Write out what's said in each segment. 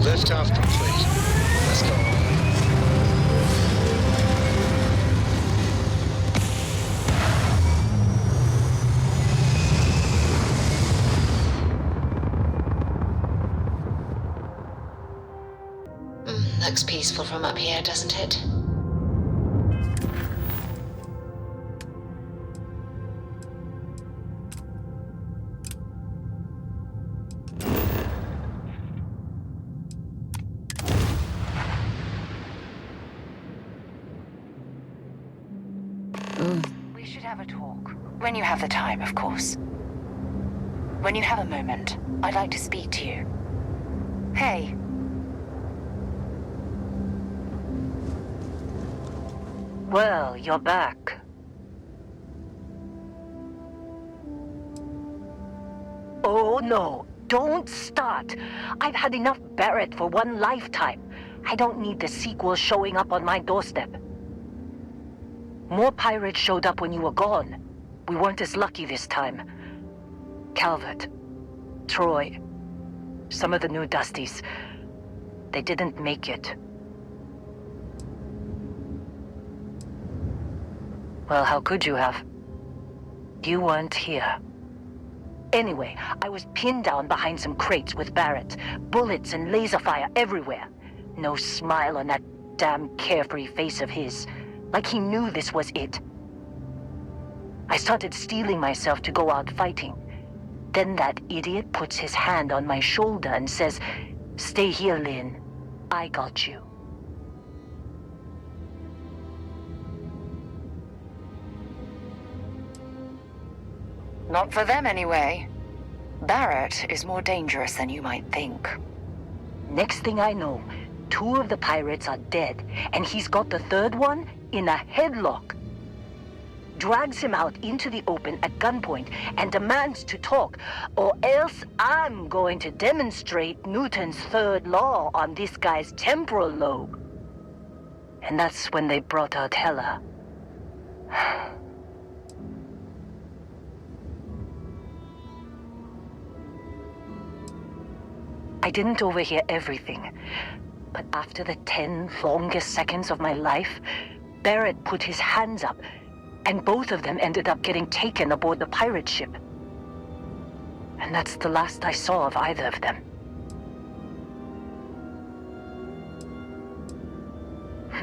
Liftoff complete. Let's go. Looks peaceful from up here, doesn't it? We should have a talk. When you have the time, of course. When you have a moment, I'd like to speak to you. Hey. Well, you're back. Oh, no. Don't start. I've had enough Barrett for one lifetime. I don't need the sequel showing up on my doorstep. More pirates showed up when you were gone. We weren't as lucky this time. Calvert, Troy, some of the new Dusties. They didn't make it. Well, how could you have? You weren't here. Anyway, I was pinned down behind some crates with Barrett. Bullets and laser fire everywhere. No smile on that damn carefree face of his. Like he knew this was it. I started steeling myself to go out fighting. Then that idiot puts his hand on my shoulder and says, "Stay here, Lynn. I got you." Not for them, anyway. Barrett is more dangerous than you might think. Next thing I know, 2 of the pirates are dead, and he's got the 3rd one in a headlock. Drags him out into the open at gunpoint and demands to talk, or else I'm going to demonstrate Newton's 3rd law on this guy's temporal lobe. And that's when they brought out Hella. I didn't overhear everything, but after the 10 longest seconds of my life, Barrett put his hands up, and both of them ended up getting taken aboard the pirate ship. And that's the last I saw of either of them.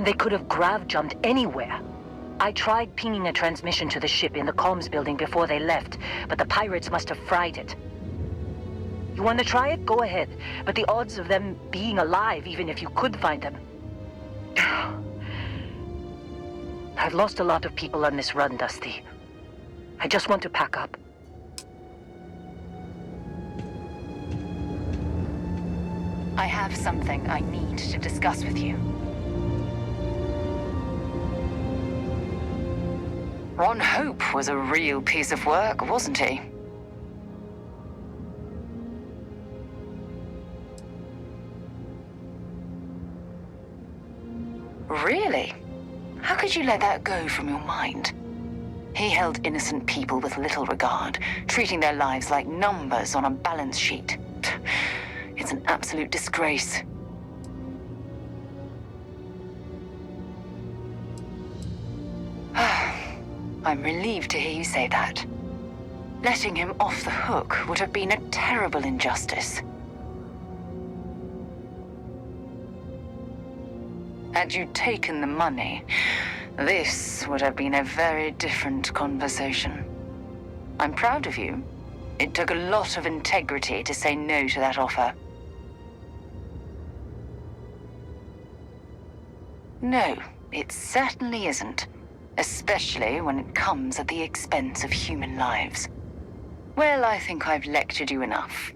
They could have grav-jumped anywhere. I tried pinging a transmission to the ship in the comms building before they left, but the pirates must have fried it. You want to try it? Go ahead. But the odds of them being alive, even if you could find them... I've lost a lot of people on this run, Dusty. I just want to pack up. I have something I need to discuss with you. Ron Hope was a real piece of work, wasn't he? Really? How could you let that go from your mind? He held innocent people with little regard, treating their lives like numbers on a balance sheet. It's an absolute disgrace. I'm relieved to hear you say that. Letting him off the hook would have been a terrible injustice. Had you taken the money, this would have been a very different conversation. I'm proud of you. It took a lot of integrity to say no to that offer. No, it certainly isn't. Especially when it comes at the expense of human lives. Well, I think I've lectured you enough.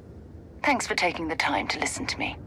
Thanks for taking the time to listen to me.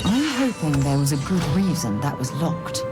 I'm hoping there was a good reason that was locked.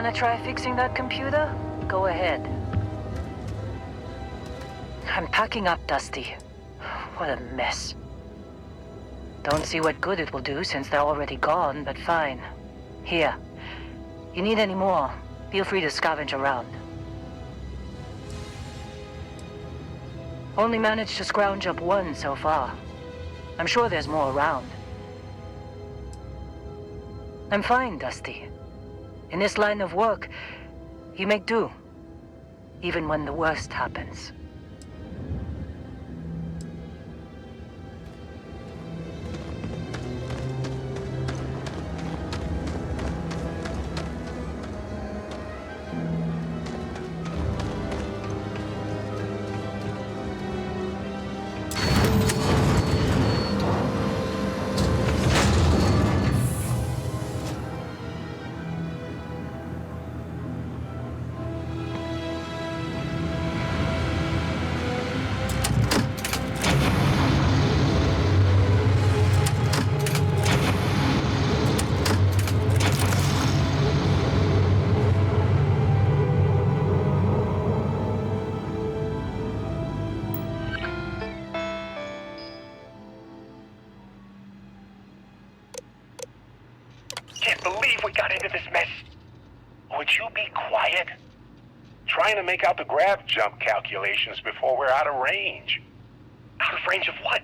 wanna try fixing that computer? Go ahead. I'm packing up, Dusty. What a mess. Don't see what good it will do since they're already gone, but fine. Here. You need any more, feel free to scavenge around. Only managed to scrounge up one so far. I'm sure there's more around. I'm fine, Dusty. In this line of work, you make do, even when the worst happens. Can't believe we got into this mess. Would you be quiet? Trying to make out the grav jump calculations before we're out of range. Out of range of what?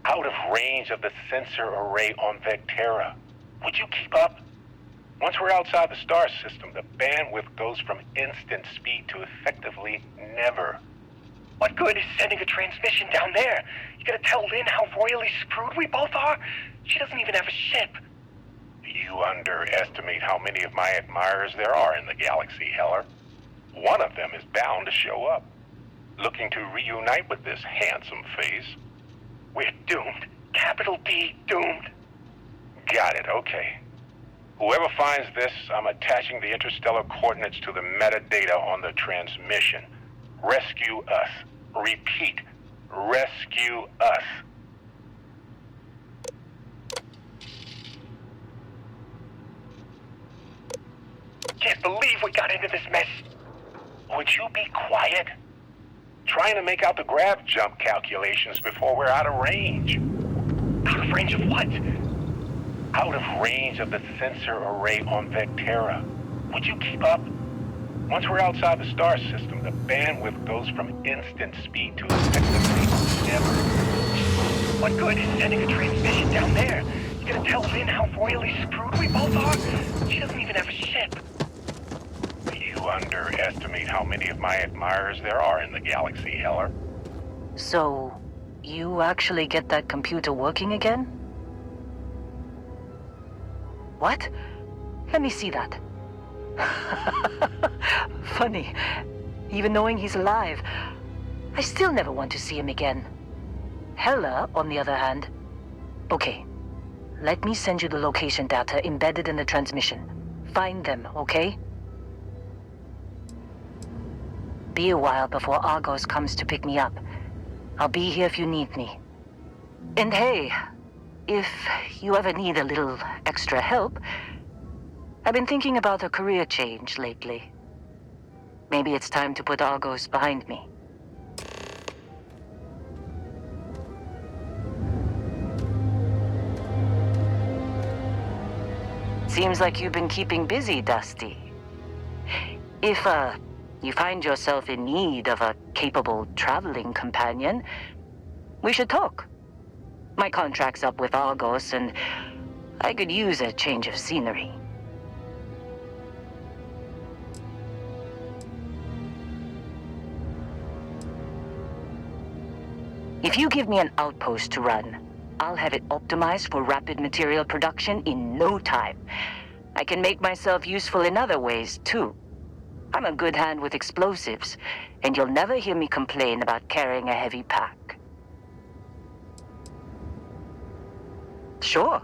Out of range of the sensor array on Vectera. Would you keep up? Once we're outside the star system, the bandwidth goes from instant speed to effectively never. What good is sending a transmission down there? You gonna tell Lynn how royally screwed we both are? She doesn't even have a ship. You underestimate how many of my admirers there are in the galaxy, Heller. One of them is bound to show up, looking to reunite with this handsome face. We're doomed. Capital D, doomed. Got it, okay. Whoever finds this, I'm attaching the interstellar coordinates to the metadata on the transmission. Rescue us. Repeat, rescue us. Can't believe we got into this mess. Would you be quiet? Trying to make out the grav jump calculations before we're out of range. Out of range of what? Out of range of the sensor array on Vectera. Would you keep up? Once we're outside the star system, the bandwidth goes from instant speed to effectively never. What good is sending a transmission down there? You gonna tell Lynn how royally screwed we both are? She doesn't even have a ship. You underestimate how many of my admirers there are in the galaxy, Heller. So, you actually get that computer working again? What? Let me see that. Funny. Even knowing he's alive, I still never want to see him again. Heller, on the other hand... Okay. Let me send you the location data embedded in the transmission. Find them, okay? Be a while before Argos comes to pick me up. I'll be here if you need me. And hey, if you ever need a little extra help, I've been thinking about a career change lately. Maybe it's time to put Argos behind me. Seems like you've been keeping busy, Dusty. If, you find yourself in need of a capable traveling companion, we should talk. My contract's up with Argos, and I could use a change of scenery. If you give me an outpost to run, I'll have it optimized for rapid material production in no time. I can make myself useful in other ways, too. I'm a good hand with explosives, and you'll never hear me complain about carrying a heavy pack. Sure,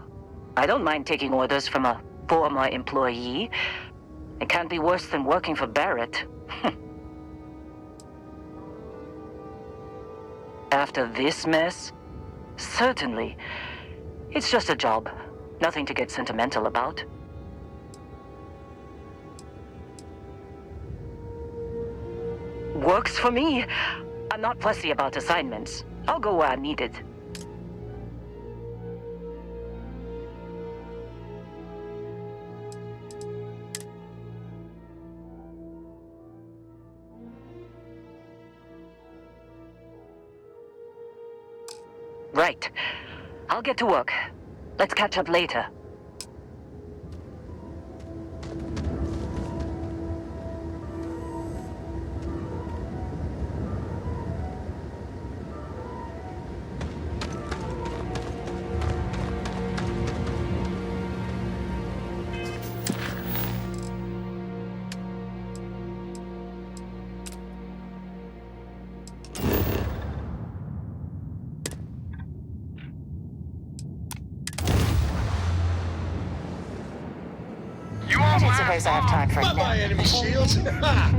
I don't mind taking orders from a former employee. It can't be worse than working for Barrett. After this mess? Certainly. It's just a job. Nothing to get sentimental about. Works for me. I'm not fussy about assignments. I'll go where I'm needed. Right. I'll get to work. Let's catch up later. You I don't suppose I have time for a Bye-bye, nap. enemy shields. Ha!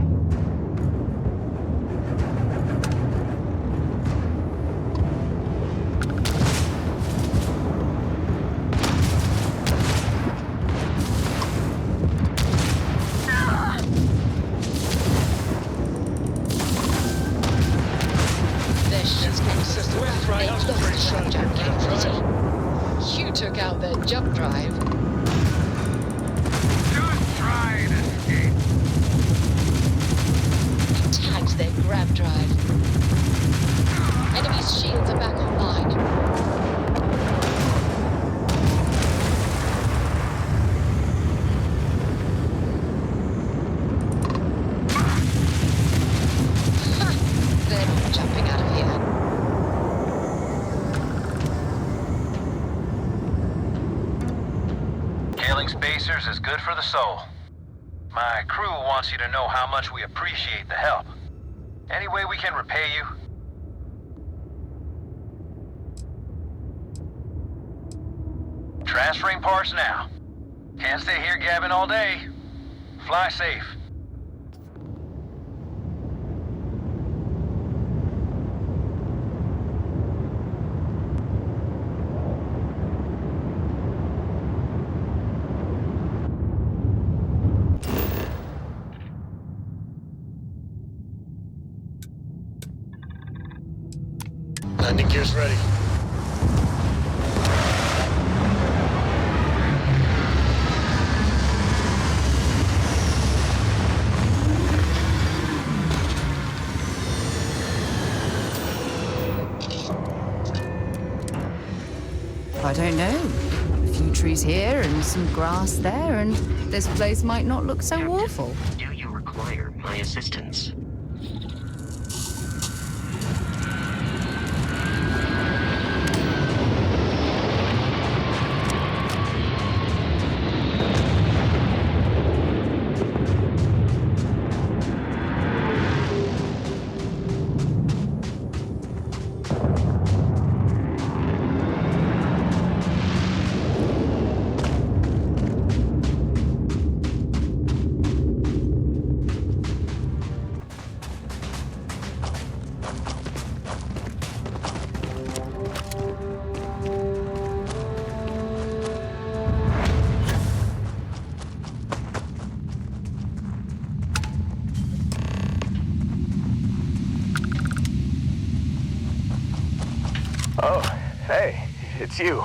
Their ships System is right. they I was lost pretty sure the jump capability. You took out their jump drive. Just try and escape. You tagged their grab drive. Enemy's shields are back online. Ha! They're not jumping out of here. Killing spacers is good for the soul. My crew wants you to know how much we appreciate the help. Any way we can repay you? Transferring parts now. Can't stay here gabbing all day. Fly safe. Landing gear's ready. I don't know. A few trees here and some grass there, and this place might not look so awful. Do you require my assistance? Oh, hey, it's you.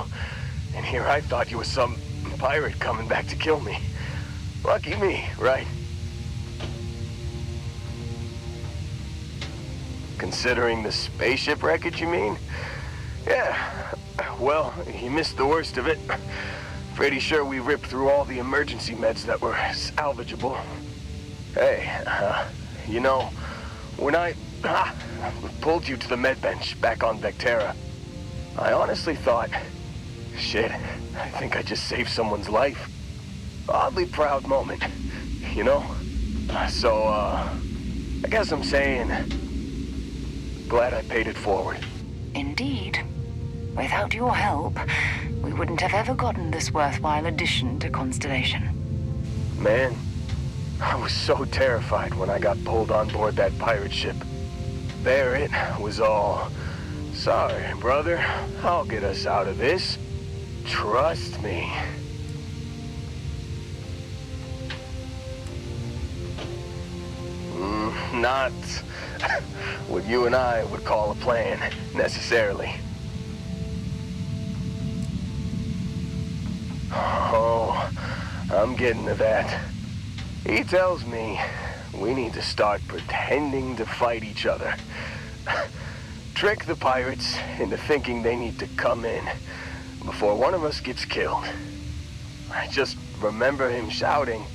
And here I thought you were some pirate coming back to kill me. Lucky me, right? Considering the spaceship wreckage, you mean? Yeah, well, you missed the worst of it. Pretty sure we ripped through all the emergency meds that were salvageable. Hey, you know, when I pulled you to the med bench back on Vectera, I honestly thought, shit, I think I just saved someone's life. Oddly proud moment, you know? So, I guess I'm saying, glad I paid it forward. Indeed. Without your help, we wouldn't have ever gotten this worthwhile addition to Constellation. Man, I was so terrified when I got pulled on board that pirate ship. There it was all, sorry, brother, I'll get us out of this. Trust me. Not what you and I would call a plan, necessarily. Oh, I'm getting to that. He tells me we need to start pretending to fight each other. Trick the pirates into thinking they need to come in before one of us gets killed. I just remember him shouting,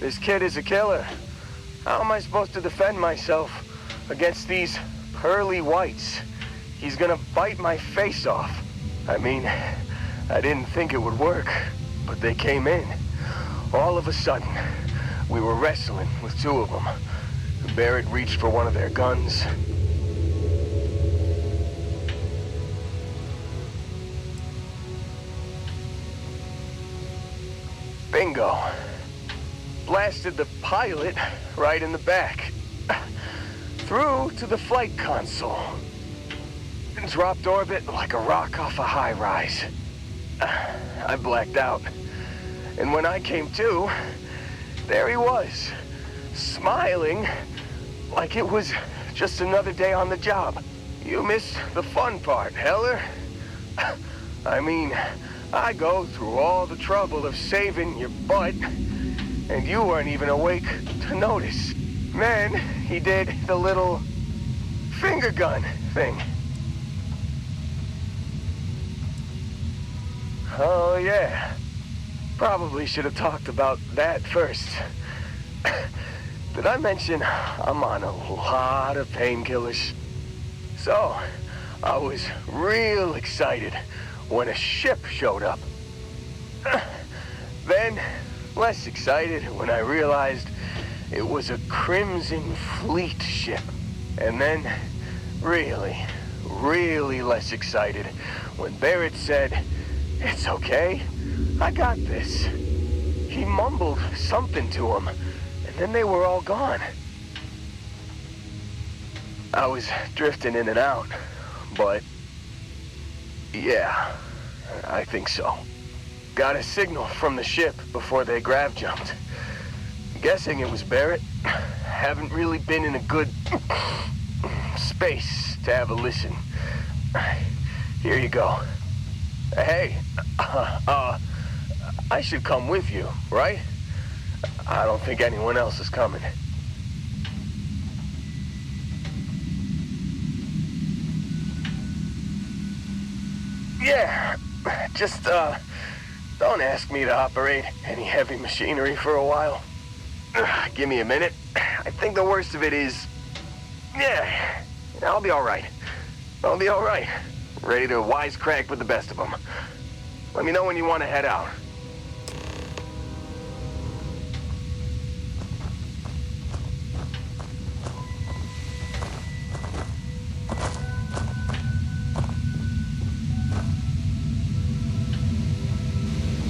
"This kid is a killer. How am I supposed to defend myself against these pearly whites? He's gonna bite my face off." I mean, I didn't think it would work, but they came in. All of a sudden, we were wrestling with two of them. Barrett reached for one of their guns. Bingo. Blasted the pilot right in the back. Through to the flight console. Dropped orbit like a rock off a high-rise. I blacked out. And when I came to, there he was, smiling like it was just another day on the job. You missed the fun part, Heller. I mean, I go through all the trouble of saving your butt, and you weren't even awake to notice. Then he did the little finger gun thing. Oh, yeah. Probably should have talked about that first. Did I mention I'm on a lot of painkillers? So, I was real excited when a ship showed up. Then, less excited when I realized it was a Crimson Fleet ship. And then, really less excited when Barrett said, "It's okay, I got this." He mumbled something to him, and then they were all gone. I was drifting in and out, but yeah, I think so. Got a signal from the ship before they grav jumped. Guessing it was Barrett. Haven't really been in a good space to have a listen. Here you go. Hey, I should come with you, right? I don't think anyone else is coming. Yeah, just, don't ask me to operate any heavy machinery for a while. Give me a minute. I think the worst of it is, yeah, I'll be all right. I'll be all right. Ready to wisecrack with the best of them. Let me know when you want to head out.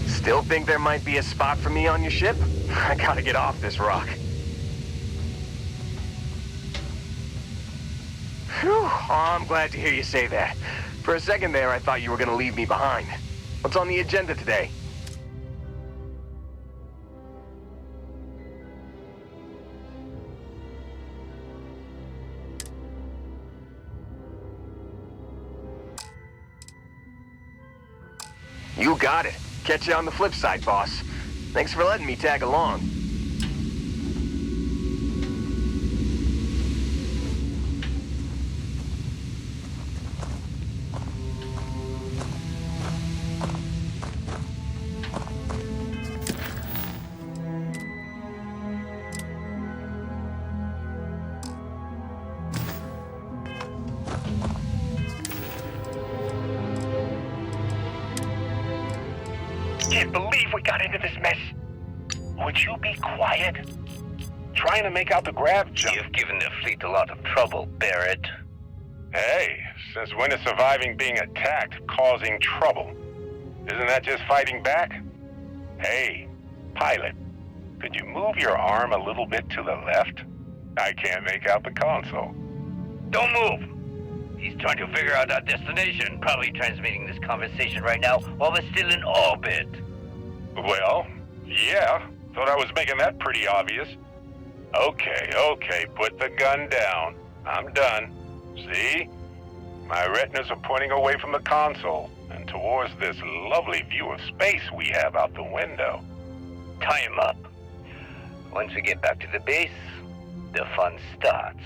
Still think there might be a spot for me on your ship? I gotta get off this rock. Whew. Oh, I'm glad to hear you say that. For a second there, I thought you were gonna leave me behind. What's on the agenda today? You got it. Catch you on the flip side, boss. Thanks for letting me tag along. Can't believe we got into this mess. Would you be quiet? Trying to make out the grav jump. You've given the fleet a lot of trouble, Barrett. Hey, since when is surviving being attacked causing trouble? Isn't that just fighting back? Hey, pilot, could you move your arm a little bit to the left? I can't make out the console. Don't move! He's trying to figure out our destination. Probably transmitting this conversation right now while we're still in orbit. Well, yeah. Thought I was making that pretty obvious. Okay, put the gun down. I'm done. See? My retinas are pointing away from the console and towards this lovely view of space we have out the window. Tie him up. Once we get back to the base, the fun starts.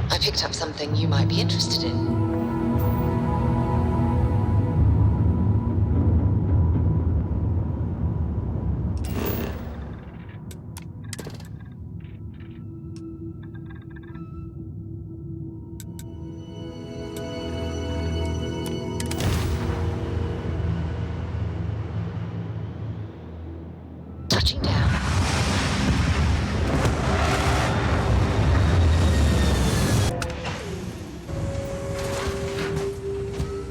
I picked up something you might be interested in. Touching down.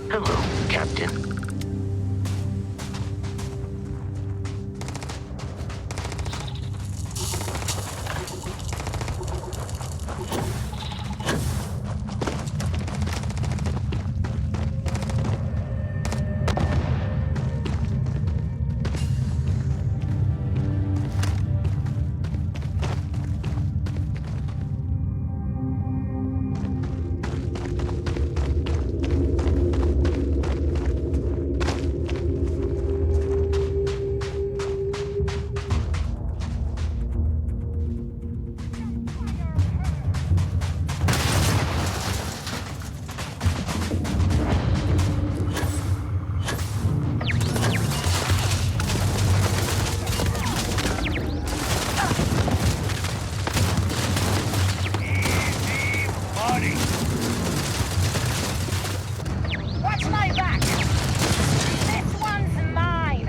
Hello, Captain. Watch my back! This one's mine!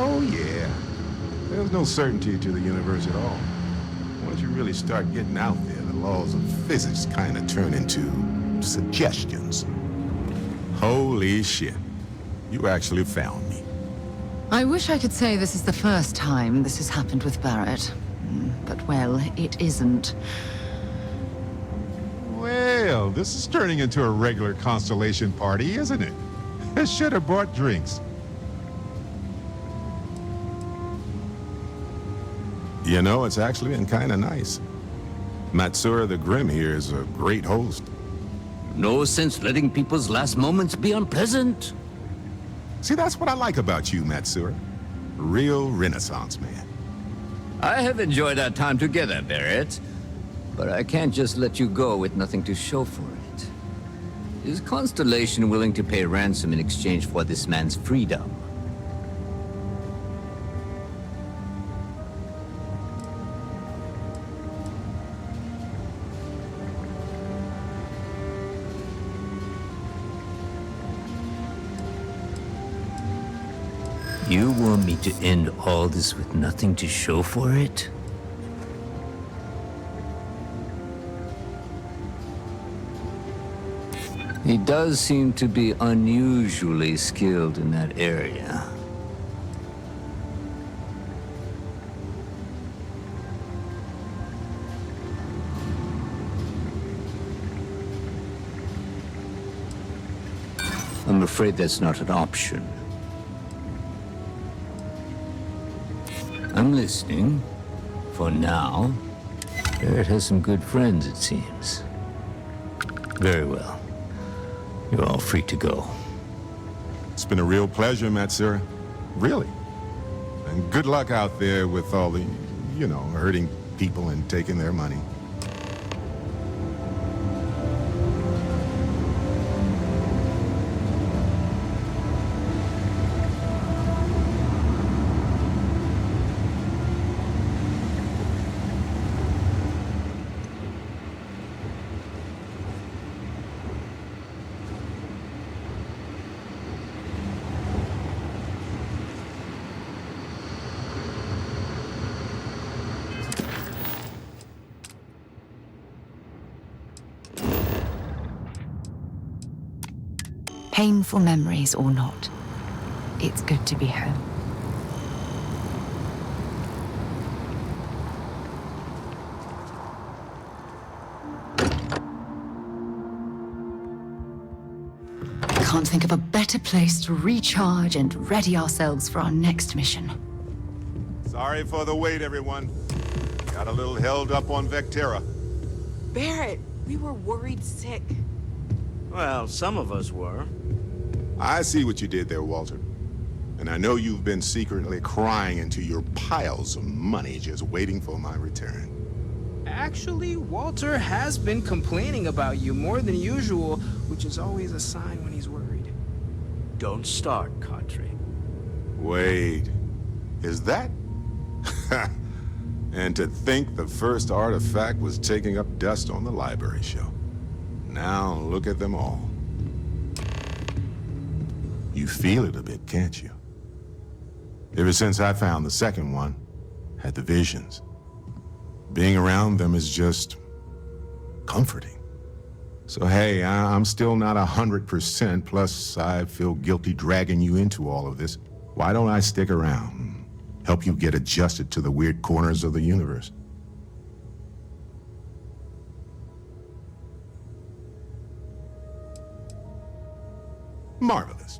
Oh, yeah. There's no certainty to the universe at all. Once you really start getting out there, the laws of physics kind of turn into suggestions. Holy shit. You actually found me. I wish I could say this is the first time this has happened with Barrett. But, well, it isn't. Well, this is turning into a regular Constellation party, isn't it? I should have brought drinks. You know, it's actually been kind of nice. Matsura the Grim here is a great host. No sense letting people's last moments be unpleasant. See, that's what I like about you, Matsura. Real Renaissance man. I have enjoyed our time together, Barrett. But I can't just let you go with nothing to show for it. Is Constellation willing to pay ransom in exchange for this man's freedom? You want me to end all this with nothing to show for it? He does seem to be unusually skilled in that area. I'm afraid that's not an option. I'm listening. For now. Barrett has some good friends, it seems. Very well. You're all free to go. It's been a real pleasure, Matsura. Really. And good luck out there with all the, you know, hurting people and taking their money. Painful memories or not, it's good to be home. Can't think of a better place to recharge and ready ourselves for our next mission. Sorry for the wait, everyone. Got a little held up on Vectera. Barrett, we were worried sick. Well, some of us were. I see what you did there, Walter. And I know you've been secretly crying into your piles of money just waiting for my return. Actually, Walter has been complaining about you more than usual, which is always a sign when he's worried. Don't start, Kadri. Wait, is that? And to think the first artifact was taking up dust on the library shelf. Now look at them all. You feel it a bit, can't you? Ever since I found the second one, had the visions. Being around them is just comforting. So hey, I'm still not 100%, plus I feel guilty dragging you into all of this. Why don't I stick around, help you get adjusted to the weird corners of the universe? Marvelous.